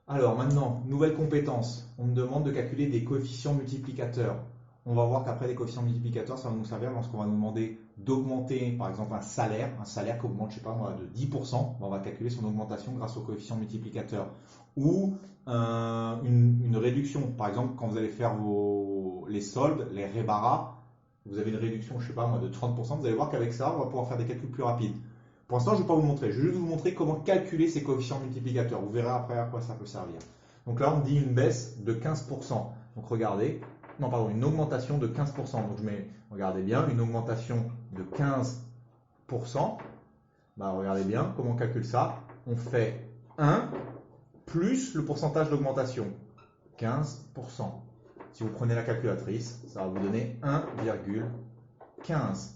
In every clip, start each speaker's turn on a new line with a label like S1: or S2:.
S1: Alors maintenant, nouvelle compétence. On me demande de calculer des coefficients multiplicateurs. On va voir qu'après les coefficients multiplicateurs, ça va nous servir lorsqu'on va nous demander d'augmenter, par exemple, un salaire qui augmente, je sais pas moi, de 10%. On va calculer son augmentation grâce au coefficient multiplicateur. Ou une réduction. Par exemple, quand vous allez faire les soldes, les rébarats, vous avez une réduction, je sais pas moi, de 30%. Vous allez voir qu'avec ça, on va pouvoir faire des calculs plus rapides. Pour l'instant, je ne vais pas vous montrer. Je vais juste vous montrer comment calculer ces coefficients multiplicateurs. Vous verrez après à quoi ça peut servir. Donc là, on me dit une baisse de 15%. Donc regardez, non, pardon, une augmentation de 15%. Donc je mets, regardez bien, une augmentation de 15%. Bah, regardez bien, comment on calcule ça. On fait 1 plus le pourcentage d'augmentation, 15%. Si vous prenez la calculatrice, ça va vous donner 1,15.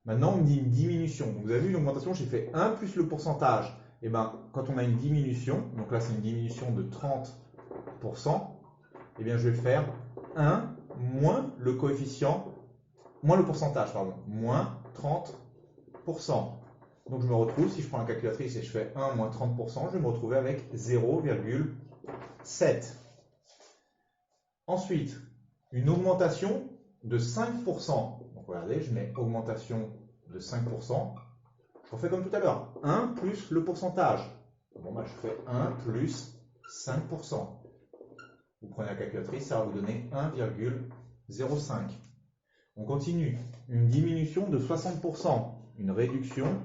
S1: Maintenant, on me dit une diminution. Donc, vous avez vu une augmentation, j'ai fait 1 plus le pourcentage. Et bien, quand on a une diminution, donc là c'est une diminution de 30%, et bien je vais faire 1 moins le coefficient, moins le pourcentage, pardon, moins 30%. Donc je me retrouve, si je prends la calculatrice et je fais 1 moins 30%, je vais me retrouver avec 0,7. Ensuite, une augmentation de 5%. Donc regardez, je mets augmentation de 5%. Je refais comme tout à l'heure. 1 plus le pourcentage. Bon, bah, je fais 1 plus 5%. Vous prenez la calculatrice, ça va vous donner 1,05. On continue. Une diminution de 60%. Une réduction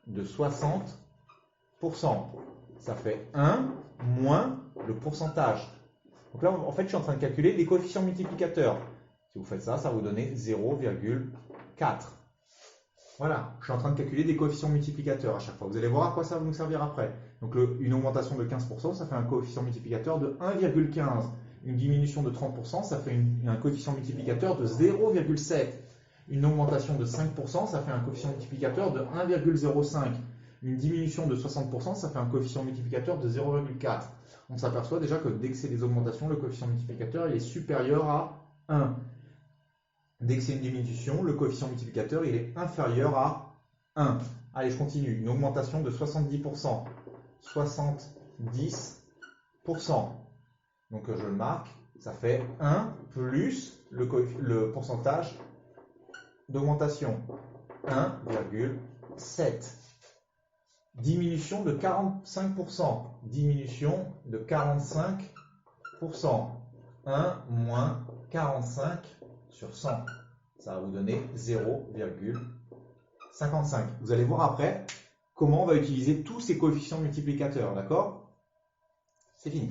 S1: de 60%. Ça fait 1 moins le pourcentage. Donc là, en fait, je suis en train de calculer les coefficients multiplicateurs. Si vous faites ça, ça va vous donner 0,4. Voilà, je suis en train de calculer des coefficients multiplicateurs à chaque fois. Vous allez voir à quoi ça va nous servir après. Donc une augmentation de 15%, ça fait un coefficient multiplicateur de 1,15. Une diminution de 30%, ça fait un coefficient multiplicateur de 0,7. Une augmentation de 5%, ça fait un coefficient multiplicateur de 1,05. Une diminution de 60%, ça fait un coefficient multiplicateur de 0,4. On s'aperçoit déjà que dès que c'est des augmentations, le coefficient multiplicateur il est supérieur à 1. Dès que c'est une diminution, le coefficient multiplicateur il est inférieur à 1. Allez, je continue. Une augmentation de 70%. 70%. Donc je le marque. Ça fait 1 plus le pourcentage d'augmentation. 1,7. Diminution de 45%. Diminution de 45%. 1 moins 45 sur 100. Ça va vous donner 0,55. Vous allez voir après comment on va utiliser tous ces coefficients multiplicateurs, d'accord? C'est fini.